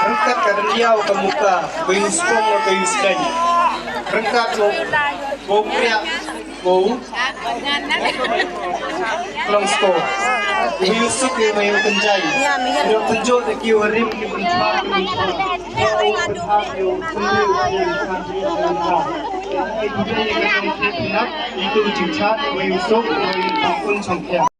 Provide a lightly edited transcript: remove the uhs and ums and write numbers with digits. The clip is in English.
Rengkat kareliau ke muka, bayus kong o bayus kany. Rengkat lo, bau kriak, bau klongsko. Bayus suk ke mayu penjai. Ada penjo te kiu harim ke penjual ke penjual. Bau penhak yo penju ke penjual. Itu juga yang kita lihat itu cinta bayus suk, bayus pun songkya.